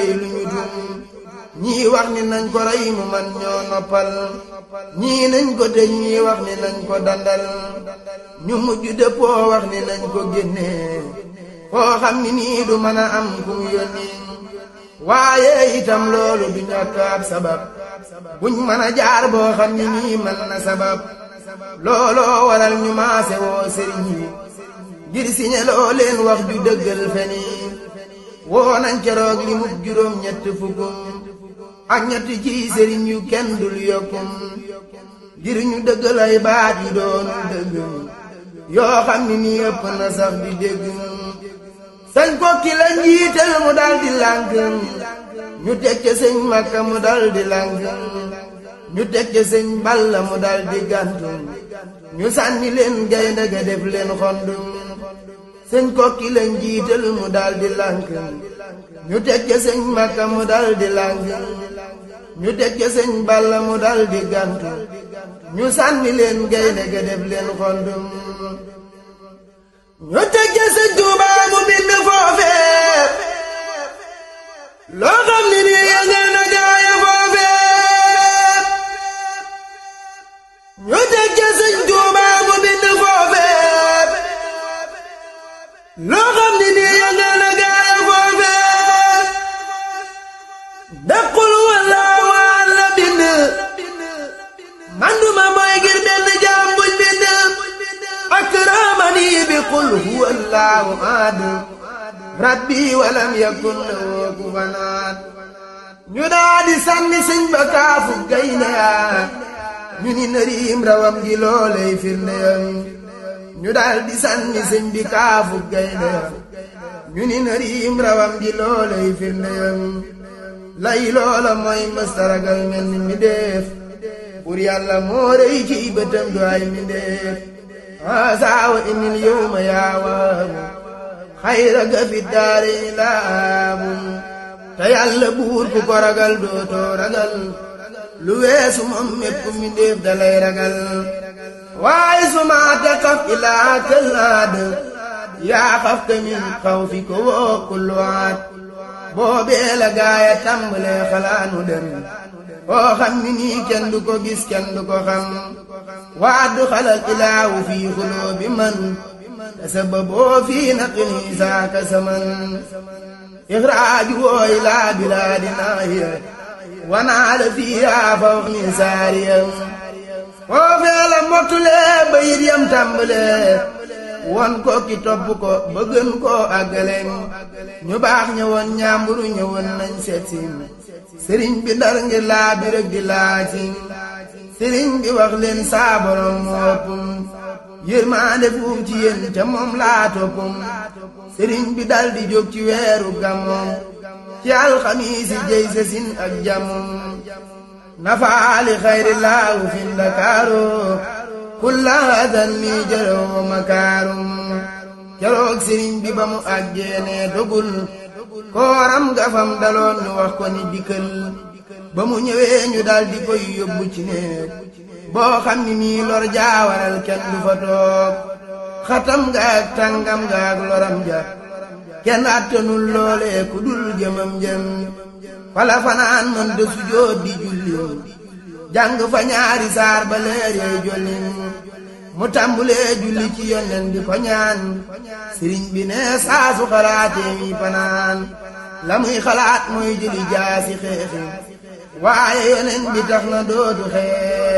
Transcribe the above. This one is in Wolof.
dey lu ñu dum ñii wax ni nañ ko rey mu man ñoo noppal ñii nañ ko tëj ñii wax ni nañ ko dandal ñu mujj dëppoo wax ni nañ ko génnee foo xam ni nii du mën a am ku mu yónni waaye itam loolu du ñàkk ab sabab buñ mën a jaar boo xam ni nii mën na sabab looloo waral ñu maase woo sëriñ yi ngir siñeloo leen wax ju dëggal feni woo nañ keroog li mub juróom ñett fukkum ak ñett ci sëriñ yu kenn dul yokkum ngir ñu dëggal ay baat yi doonul dëgg yoo xam ni nii ëpp na sax di dégg sëñ Kokki la njiital mu dal di lànk ñu teg ca sëñ Makka mu dal di lànk ñu teg ca sëñ Balla mu dal di gàntu ñu sànni leen gaynde ga def leen xondum sëñ Kokki la njiital mu dal di lànk ñu teg ca sëñ Makka mu dal di lànk ñu teg ca sëñ Balla mu dal di gàntu ñu sànni leen gaynde ga def leen xondum ñu teg ca sëñ Tuubaa mu bind foofee loo xam ni nii yëngal na gaaya foofee ñu teg ca sëñ Tuubaa mu bind foofee loo xam ni nii yëngal na gaaya foofee daqul wala waan la bind manduma mooy ngir benn jaam buñ bind akramani bi qul huwa allahu ahad rabbi walam yakun lahu kufuwan ahad ñu daa di sànni sëñ ba kaafu gaynde yaa ñu ni nëriim rawam gi loolay firnde ñu daal di sànni sëñ bi kaafu gaynde yaa ñu ni nëriim rawam gi loolay firnde lay loola mooy mëstaragal mel ni mi def pour yàlla moo rëy ci bëtam du ay mi def asaawa inil yawma yaawaamu xayra ga fi daari laamu te yàlla buur ku ko ragal dootoo ragal lu weesu moom mépp mi ndéef dalay ragal waaye suma taqaf ilaa këllaad yaa xaf ka min xaw fi ko woo kullu aat boobee la gaaya tàmbalee xalaanu dem oo xam ni nii kenn du ko gis kenn du ko xam waaddu xalal ilaahu fii xuloobi man tasababoo fii naqli saaka saman ixraaju woo ilaa bilaadi naahiya wanaala fiihaa fawq min saariya foofee la mottulee bayit yam tàmbalee won ko ki topp ko ba gën koo àggale ñu baax ñëwoon ñaamburu ñëwoon nañ seet si sëriñ bi ndar ngir laa bi rek di laaj si sëriñ bi wax leen saa borom moo ëppum yërmaande fuuf ci yéen te moom laa toppum sëriñ bi dal di jóg ci weeru gàmmoom ci alxamiisi jëy sesin ak jàmmum nafaali xayri laahu fi ndakaaru kulla hadan mi jëroo makaarum keroog sëriñ bi ba mu àggee dogul kooram gafam daloon ñu wax ko ni dikkal ba mu ñëwee ñu dal di koy yóbbu ci néeg boo xam ni nii lor jaawaral kenn du fa toog xatam nga ak tàngam nga ak loram ja kenn attanul loolee ku dul jëmam jëm fala fanaan mën de sujjóot di julli jàng fa ñaari saar ba leer yay jollin mu tàmbulee julli ci yonnen di ko ñaan sëriñ bi ne saasu xalaatee mi fanaan la muy xalaat mooy jëli jaasi xeexi waaye yonen bi tax na dootu xeex